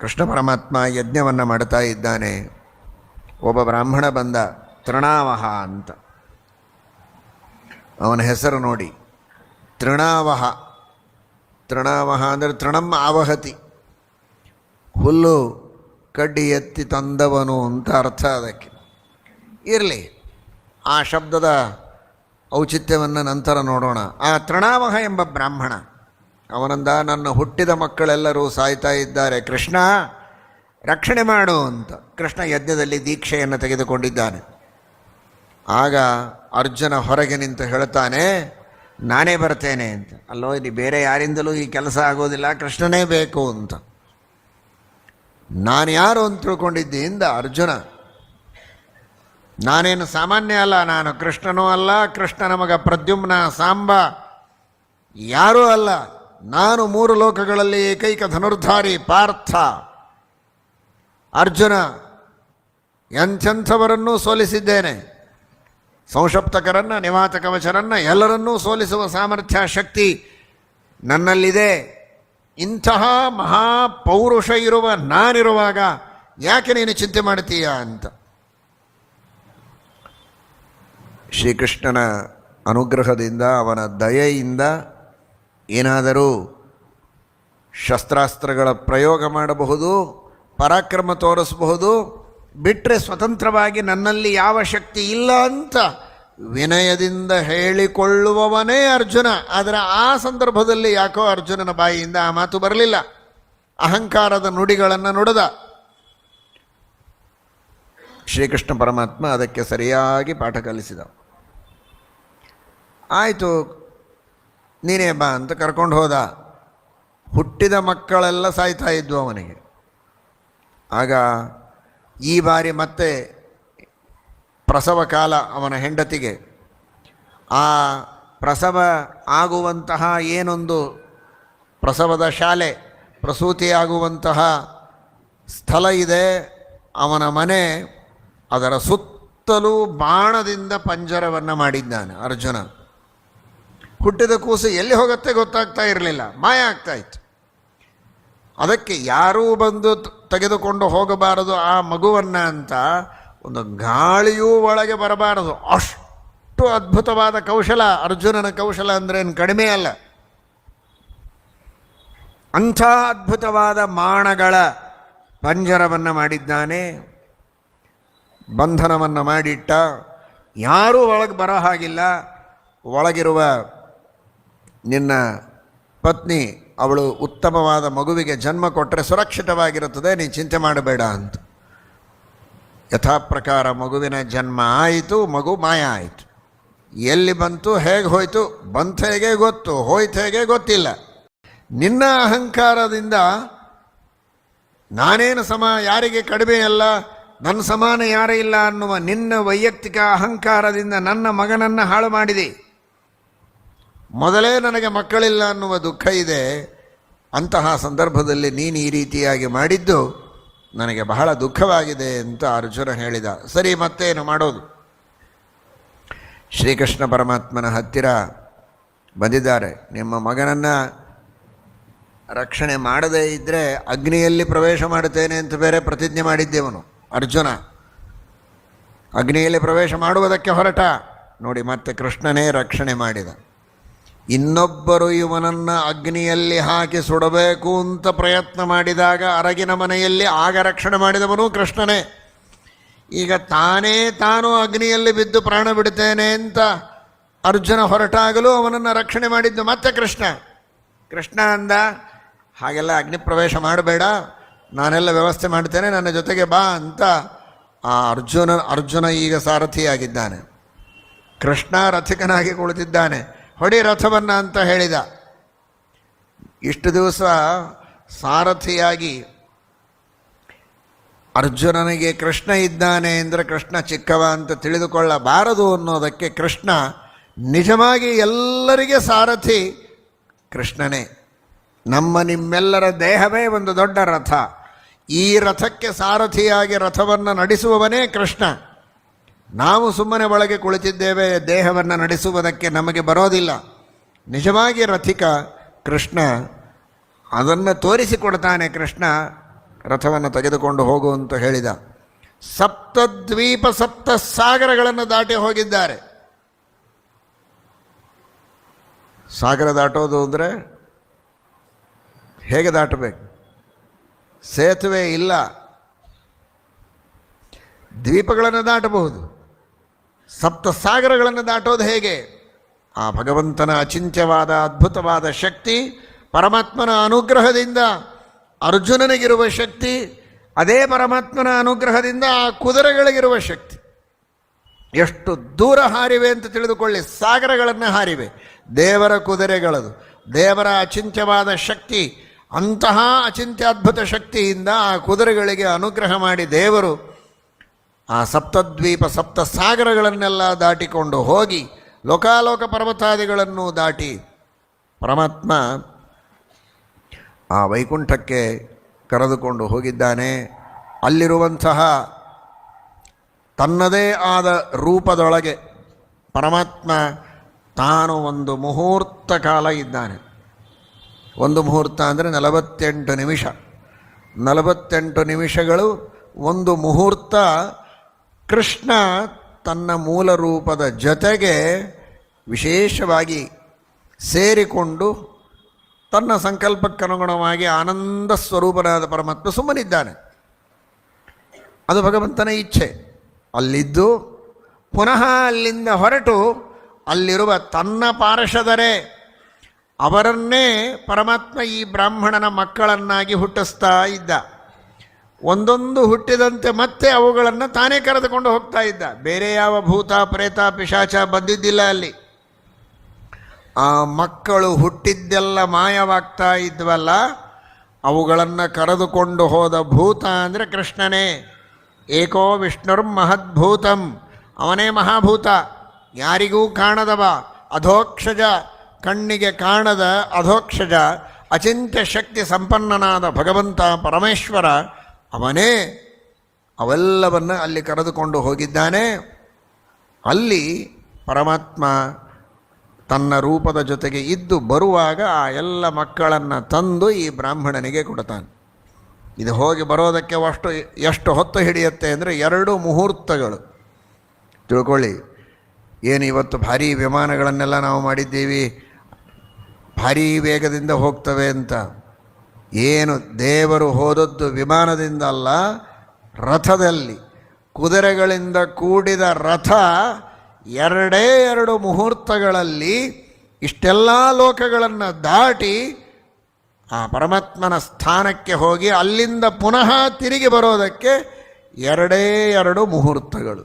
ಕೃಷ್ಣ ಪರಮಾತ್ಮ ಯಜ್ಞವನ್ನು ಮಾಡ್ತಾ ಇದ್ದಾನೆ. ಒಬ್ಬ ಬ್ರಾಹ್ಮಣ ಬಂದ, ತೃಣಾವಹ ಅಂತ. ಅವನ ಹೆಸರು ನೋಡಿ, ತೃಣಾವಹ. ತೃಣಾವಹ ಅಂದರೆ ತೃಣಂ ಆವಹತಿ, ಹುಲ್ಲು ಕಡ್ಡಿ ಎತ್ತಿ ತಂದವನು ಅಂತ ಅರ್ಥ ಅದಕ್ಕೆ. ಇರಲಿ, ಆ ಶಬ್ದದ ಔಚಿತ್ಯವನ್ನು ನಂತರ ನೋಡೋಣ. ಆ ತೃಣಾವಹ ಎಂಬ ಬ್ರಾಹ್ಮಣ ಅವನಂದ, ನನ್ನ ಹುಟ್ಟಿದ ಮಕ್ಕಳೆಲ್ಲರೂ ಸಾಯ್ತಾ ಇದ್ದಾರೆ, ಕೃಷ್ಣ ರಕ್ಷಣೆ ಮಾಡು ಅಂತ. ಕೃಷ್ಣ ಯಜ್ಞದಲ್ಲಿ ದೀಕ್ಷೆಯನ್ನು ತೆಗೆದುಕೊಂಡಿದ್ದಾನೆ. ಆಗ ಅರ್ಜುನ ಹೊರಗೆ ನಿಂತು ಹೇಳ್ತಾನೆ, ನಾನೇ ಬರ್ತೇನೆ ಅಂತ. ಅಲ್ಲೋ, ಇಲ್ಲಿ ಬೇರೆ ಯಾರಿಂದಲೂ ಈ ಕೆಲಸ ಆಗೋದಿಲ್ಲ, ಕೃಷ್ಣನೇ ಬೇಕು ಅಂತ. ನಾನು ಯಾರು ಅಂತ ತಿಳ್ಕೊಂಡಿದ್ದರಿಂದ ಅರ್ಜುನ, ನಾನೇನು ಸಾಮಾನ್ಯ ಅಲ್ಲ, ನಾನು ಕೃಷ್ಣನೂ ಅಲ್ಲ, ಕೃಷ್ಣನ ಮಗ ಪ್ರದ್ಯುಮ್ನ, ಸಾಂಬ ಯಾರೂ ಅಲ್ಲ. ನಾನು 3 ಲೋಕಗಳಲ್ಲಿ ಏಕೈಕ ಧನುರ್ಧಾರಿ ಪಾರ್ಥ. ಅರ್ಜುನ ಎಂಥೆಂಥವರನ್ನೂ ಸೋಲಿಸಿದ್ದೇನೆ, ಸಂಶಪ್ತಕರನ್ನು, ನಿವಾತ ಕವಚರನ್ನು ಎಲ್ಲರನ್ನೂ ಸೋಲಿಸುವ ಸಾಮರ್ಥ್ಯ, ಶಕ್ತಿ ನನ್ನಲ್ಲಿದೆ. ಇಂತಹ ಮಹಾಪೌರುಷ ಇರುವ ನಾನಿರುವಾಗ ಯಾಕೆ ನೀನು ಚಿಂತೆ ಮಾಡ್ತೀಯ ಅಂತ. ಶ್ರೀಕೃಷ್ಣನ ಅನುಗ್ರಹದಿಂದ, ಅವನ ದಯೆಯಿಂದ ಏನಾದರೂ ಶಸ್ತ್ರಾಸ್ತ್ರಗಳ ಪ್ರಯೋಗ ಮಾಡಬಹುದು, ಪರಾಕ್ರಮ ತೋರಿಸಬಹುದು, ಬಿಟ್ಟರೆ ಸ್ವತಂತ್ರವಾಗಿ ನನ್ನಲ್ಲಿ ಯಾವ ಶಕ್ತಿ ಇಲ್ಲ ಅಂತ ವಿನಯದಿಂದ ಹೇಳಿಕೊಳ್ಳುವವನೇ ಅರ್ಜುನ. ಆದರೆ ಆ ಸಂದರ್ಭದಲ್ಲಿ ಯಾಕೋ ಅರ್ಜುನನ ಬಾಯಿಯಿಂದ ಆ ಮಾತು ಬರಲಿಲ್ಲ. ಅಹಂಕಾರದ ನುಡಿಗಳನ್ನು ನುಡಿದ. ಶ್ರೀಕೃಷ್ಣ ಪರಮಾತ್ಮ ಅದಕ್ಕೆ ಸರಿಯಾಗಿ ಪಾಠ ಕಲಿಸಿದ. ಆಯಿತು, ನೀನೇ ಬಾ ಅಂತ ಕರ್ಕೊಂಡು ಹೋದ. ಹುಟ್ಟಿದ ಮಕ್ಕಳೆಲ್ಲ ಸಾಯ್ತಾ ಇದ್ವು ಅವನಿಗೆ. ಆಗ ಈ ಬಾರಿ ಮತ್ತೆ ಪ್ರಸವ ಕಾಲ ಅವನ ಹೆಂಡತಿಗೆ. ಆ ಪ್ರಸವ ಆಗುವಂತಹ ಏನೊಂದು ಪ್ರಸವದ ಶಾಲೆ, ಪ್ರಸೂತಿಯಾಗುವಂತಹ ಸ್ಥಳ ಇದೆ, ಅವನ ಮನೆ, ಅದರ ಸುತ್ತಲೂ ಬಾಣದಿಂದ ಪಂಜರವನ್ನು ಮಾಡಿದ್ದಾನೆ ಅರ್ಜುನ. ಹುಟ್ಟಿದ ಕೂಸು ಎಲ್ಲಿ ಹೋಗುತ್ತೆ ಗೊತ್ತಾಗ್ತಾ ಇರಲಿಲ್ಲ, ಮಾಯ ಆಗ್ತಾ ಇತ್ತು. ಅದಕ್ಕೆ ಯಾರೂ ಬಂದು ತೆಗೆದುಕೊಂಡು ಹೋಗಬಾರದು ಆ ಮಗುವನ್ನು ಅಂತ ಒಂದು ಗಾಳಿಯೂ ಒಳಗೆ ಬರಬಾರದು, ಅಷ್ಟು ಅದ್ಭುತವಾದ ಕೌಶಲ. ಅರ್ಜುನನ ಕೌಶಲ ಅಂದ್ರೇನು ಕಡಿಮೆ ಅಲ್ಲ. ಅಂಥ ಅದ್ಭುತವಾದ ಮಾಣಗಳ ಪಂಜರವನ್ನು ಮಾಡಿದ್ದಾನೆ, ಬಂಧನವನ್ನು ಮಾಡಿಟ್ಟ. ಯಾರೂ ಒಳಗೆ ಬರೋ ಹಾಗಿಲ್ಲ. ಒಳಗಿರುವ ನಿನ್ನ ಪತ್ನಿ, ಅವಳು ಉತ್ತಮವಾದ ಮಗುವಿಗೆ ಜನ್ಮ ಕೊಟ್ಟರೆ ಸುರಕ್ಷಿತವಾಗಿರುತ್ತದೆ, ನೀನು ಚಿಂತೆ ಮಾಡಬೇಡ ಅಂತ. ಯಥಾಪ್ರಕಾರ ಮಗುವಿನ ಜನ್ಮ ಆಯಿತು, ಮಗು ಮಾಯ ಆಯಿತು. ಎಲ್ಲಿ ಬಂತು, ಹೇಗೆ ಹೋಯಿತು, ಬಂತು ಹೇಗೆ ಗೊತ್ತು, ಹೋಯ್ತು ಹೇಗೆ ಗೊತ್ತಿಲ್ಲ. ನಿನ್ನ ಅಹಂಕಾರದಿಂದ ನಾನೇನು ಯಾರಿಗೆ ಕಡಿಮೆ ಅಲ್ಲ, ನನ್ನ ಸಮಾನ ಯಾರೇ ಇಲ್ಲ ಅನ್ನುವ ನಿನ್ನ ವೈಯಕ್ತಿಕ ಅಹಂಕಾರದಿಂದ ನನ್ನ ಮಗನನ್ನು ಹಾಳು ಮಾಡಿದೆ. ಮೊದಲೇ ನನಗೆ ಮಕ್ಕಳಿಲ್ಲ ಅನ್ನುವ ದುಃಖ ಇದೆ. ಅಂತಹ ಸಂದರ್ಭದಲ್ಲಿ ನೀನು ಈ ರೀತಿಯಾಗಿ ಮಾಡಿದ್ದು ನನಗೆ ಬಹಳ ದುಃಖವಾಗಿದೆ ಅಂತ ಅರ್ಜುನ ಹೇಳಿದ. ಸರಿ, ಮತ್ತೇನು ಮಾಡೋದು? ಶ್ರೀಕೃಷ್ಣ ಪರಮಾತ್ಮನ ಹತ್ತಿರ ಬಂದಿದ್ದಾರೆ. ನಿಮ್ಮ ಮಗನನ್ನು ರಕ್ಷಣೆ ಮಾಡದೇ ಇದ್ದರೆ ಅಗ್ನಿಯಲ್ಲಿ ಪ್ರವೇಶ ಮಾಡುತ್ತೇನೆ ಅಂತ ಬೇರೆ ಪ್ರತಿಜ್ಞೆ ಮಾಡಿದ್ದೇವನು ಅರ್ಜುನ. ಅಗ್ನಿಯಲ್ಲಿ ಪ್ರವೇಶ ಮಾಡುವುದಕ್ಕೆ ಹೊರಟ. ನೋಡಿ, ಮತ್ತೆ ಕೃಷ್ಣನೇ ರಕ್ಷಣೆ ಮಾಡಿದ. ಇನ್ನೊಬ್ಬರು ಇವನನ್ನು ಅಗ್ನಿಯಲ್ಲಿ ಹಾಕಿ ಸುಡಬೇಕು ಅಂತ ಪ್ರಯತ್ನ ಮಾಡಿದಾಗ ಅರಗಿನ ಮನೆಯಲ್ಲಿ ಆಗ ರಕ್ಷಣೆ ಮಾಡಿದವನು ಕೃಷ್ಣನೇ. ಈಗ ತಾನು ಅಗ್ನಿಯಲ್ಲಿ ಬಿದ್ದು ಪ್ರಾಣ ಬಿಡುತ್ತೇನೆ ಅಂತ ಅರ್ಜುನ ಹೊರಟಾಗಲೂ ಅವನನ್ನು ರಕ್ಷಣೆ ಮಾಡಿದ್ದು ಮತ್ತೆ ಕೃಷ್ಣ. ಕೃಷ್ಣ ಅಂದ, ಹಾಗೆಲ್ಲ ಅಗ್ನಿ ಪ್ರವೇಶ ಮಾಡಬೇಡ, ನಾನೆಲ್ಲ ವ್ಯವಸ್ಥೆ ಮಾಡ್ತೇನೆ, ನನ್ನ ಜೊತೆಗೆ ಬಾ ಅಂತ. ಆ ಅರ್ಜುನ ಈಗ ಸಾರಥಿಯಾಗಿದ್ದಾನೆ, ಕೃಷ್ಣ ರಥಿಕನಾಗಿ ಕುಳಿತಿದ್ದಾನೆ. ಹೊಡಿ ರಥವನ್ನು ಅಂತ ಹೇಳಿದ. ಇಷ್ಟು ದಿವಸ ಸಾರಥಿಯಾಗಿ ಅರ್ಜುನನಿಗೆ ಕೃಷ್ಣ ಇದ್ದಾನೆ ಅಂದರೆ ಕೃಷ್ಣ ಚಿಕ್ಕವ ಅಂತ ತಿಳಿದುಕೊಳ್ಳಬಾರದು ಅನ್ನೋದಕ್ಕೆ ಕೃಷ್ಣ ನಿಜವಾಗಿ ಎಲ್ಲರಿಗೆ ಸಾರಥಿ ಕೃಷ್ಣನೇ. ನಿಮ್ಮೆಲ್ಲರ ದೇಹವೇ ಒಂದು ದೊಡ್ಡ ರಥ. ಈ ರಥಕ್ಕೆ ಸಾರಥಿಯಾಗಿ ರಥವನ್ನು ನಡೆಸುವವನೇ ಕೃಷ್ಣ. ನಾವು ಸುಮ್ಮನೆ ಒಳಗೆ ಕುಳಿತಿದ್ದೇವೆ, ದೇಹವನ್ನು ನಡೆಸುವುದಕ್ಕೆ ನಮಗೆ ಬರೋದಿಲ್ಲ. ನಿಜವಾಗಿ ರಥಿಕ ಕೃಷ್ಣ, ಅದನ್ನು ತೋರಿಸಿಕೊಡ್ತಾನೆ ಕೃಷ್ಣ. ರಥವನ್ನು ತೆಗೆದುಕೊಂಡು ಹೋಗು ಅಂತ ಹೇಳಿದ. ಸಪ್ತದ್ವೀಪ ಸಪ್ತ ಸಾಗರಗಳನ್ನು ದಾಟಿ ಹೋಗಿದ್ದಾರೆ. ಸಾಗರ ದಾಟೋದು ಅಂದರೆ ಹೇಗೆ ದಾಟಬೇಕು? ಸೇತುವೆ ಇಲ್ಲ, ದ್ವೀಪಗಳನ್ನು ದಾಟಬಹುದು. ಸಪ್ತ ಸಾಗರಗಳನ್ನು ದಾಟೋದು ಹೇಗೆ? ಆ ಭಗವಂತನ ಅಚಿಂತ್ಯವಾದ ಅದ್ಭುತವಾದ ಶಕ್ತಿ, ಪರಮಾತ್ಮನ ಅನುಗ್ರಹದಿಂದ ಅರ್ಜುನನಿಗಿರುವ ಶಕ್ತಿ, ಅದೇ ಪರಮಾತ್ಮನ ಅನುಗ್ರಹದಿಂದ ಆ ಕುದುರೆಗಳಿಗಿರುವ ಶಕ್ತಿ. ಎಷ್ಟು ದೂರ ಹಾರಿವೆ ಅಂತ ತಿಳಿದುಕೊಳ್ಳಿ. ಸಾಗರಗಳನ್ನು ಹಾರಿವೆ. ದೇವರ ಕುದುರೆಗಳದು, ದೇವರ ಅಚಿಂತ್ಯವಾದ ಶಕ್ತಿ. ಅಂತಹ ಅಚಿಂತ್ಯ ಅದ್ಭುತ ಶಕ್ತಿಯಿಂದ ಆ ಕುದುರೆಗಳಿಗೆ ಅನುಗ್ರಹ ಮಾಡಿ ದೇವರು ಆ ಸಪ್ತದ್ವೀಪ ಸಪ್ತ ಸಾಗರಗಳನ್ನೆಲ್ಲ ದಾಟಿಕೊಂಡು ಹೋಗಿ ಲೋಕಾಲೋಕ ಪರ್ವತಾದಿಗಳನ್ನು ದಾಟಿ ಪರಮಾತ್ಮ ಆ ವೈಕುಂಠಕ್ಕೆ ಕರೆದುಕೊಂಡು ಹೋಗಿದ್ದಾನೆ. ಅಲ್ಲಿರುವಂತಹ ತನ್ನದೇ ಆದ ರೂಪದೊಳಗೆ ಪರಮಾತ್ಮ ತಾನು ಒಂದು ಮುಹೂರ್ತ ಕಾಲ ಇದ್ದಾನೆ. ಒಂದು ಮುಹೂರ್ತ ಅಂದರೆ 48 ನಿಮಿಷ. 48 ನಿಮಿಷಗಳು ಒಂದು ಮುಹೂರ್ತ. ಕೃಷ್ಣ ತನ್ನ ಮೂಲ ರೂಪದ ಜೊತೆಗೆ ವಿಶೇಷವಾಗಿ ಸೇರಿಕೊಂಡು ತನ್ನ ಸಂಕಲ್ಪಕ್ಕನುಗುಣವಾಗಿ ಆನಂದ ಸ್ವರೂಪನಾದ ಪರಮಾತ್ಮ ಸುಮ್ಮನಿದ್ದಾನೆ. ಅದು ಭಗವಂತನ ಇಚ್ಛೆ. ಅಲ್ಲಿದ್ದು ಪುನಃ ಅಲ್ಲಿಂದ ಹೊರಟು ಅಲ್ಲಿರುವ ತನ್ನ ಪಾರ್ಷದರೇ ಅವರನ್ನೇ ಪರಮಾತ್ಮ ಈ ಬ್ರಾಹ್ಮಣನ ಮಕ್ಕಳನ್ನಾಗಿ ಹುಟ್ಟಿಸ್ತಾ ಇದ್ದ. ಒಂದೊಂದು ಹುಟ್ಟಿದಂತೆ ಮತ್ತೆ ಅವುಗಳನ್ನು ತಾನೇ ಕರೆದುಕೊಂಡು ಹೋಗ್ತಾ ಇದ್ದ. ಬೇರೆ ಯಾವ ಭೂತ ಪ್ರೇತ ಪಿಶಾಚ ಬಂದಿದ್ದಿಲ್ಲ ಅಲ್ಲಿ. ಆ ಮಕ್ಕಳು ಹುಟ್ಟಿದ್ದೆಲ್ಲ ಮಾಯವಾಗ್ತಾ ಇದ್ವಲ್ಲ, ಅವುಗಳನ್ನು ಕರೆದುಕೊಂಡು ಹೋದ ಭೂತ ಅಂದರೆ ಕೃಷ್ಣನೇ. ಏಕೋ ವಿಷ್ಣುರ್ ಮಹದ್ಭೂತಂ, ಅವನೇ ಮಹಾಭೂತ, ಯಾರಿಗೂ ಕಾಣದವ, ಅಧೋಕ್ಷಜ, ಕಣ್ಣಿಗೆ ಕಾಣದ ಅಧೋಕ್ಷಜ, ಅಚಿಂತ್ಯ ಶಕ್ತಿ ಸಂಪನ್ನನಾದ ಭಗವಂತ ಪರಮೇಶ್ವರ ಅವನೇ ಅವೆಲ್ಲವನ್ನು ಅಲ್ಲಿ ಕರೆದುಕೊಂಡು ಹೋಗಿದ್ದಾನೆ. ಅಲ್ಲಿ ಪರಮಾತ್ಮ ತನ್ನ ರೂಪದ ಜೊತೆಗೆ ಇದ್ದು ಬರುವಾಗ ಆ ಎಲ್ಲ ಮಕ್ಕಳನ್ನು ತಂದು ಈ ಬ್ರಾಹ್ಮಣನಿಗೆ ಕೊಡ್ತಾನೆ. ಇದು ಹೋಗಿ ಬರೋದಕ್ಕೆ ಎಷ್ಟು ಹೊತ್ತು ಹಿಡಿಯುತ್ತೆ ಅಂದರೆ 2 ಮುಹೂರ್ತಗಳು. ತಿಳ್ಕೊಳ್ಳಿ, ಏನು ಇವತ್ತು ಭಾರೀ ವಿಮಾನಗಳನ್ನೆಲ್ಲ ನಾವು ಮಾಡಿದ್ದೀವಿ, ಭಾರೀ ವೇಗದಿಂದ ಹೋಗ್ತವೆ ಅಂತ. ಏನು ದೇವರು ಹೋದದ್ದು ವಿಮಾನದಿಂದ ಅಲ್ಲ, ರಥದಲ್ಲಿ. ಕುದುರೆಗಳಿಂದ ಕೂಡಿದ ರಥ 2 ಮುಹೂರ್ತಗಳಲ್ಲಿ ಇಷ್ಟೆಲ್ಲ ಲೋಕಗಳನ್ನು ದಾಟಿ ಆ ಪರಮಾತ್ಮನ ಸ್ಥಾನಕ್ಕೆ ಹೋಗಿ ಅಲ್ಲಿಂದ ಪುನಃ ತಿರುಗಿ ಬರೋದಕ್ಕೆ 2 ಮುಹೂರ್ತಗಳು.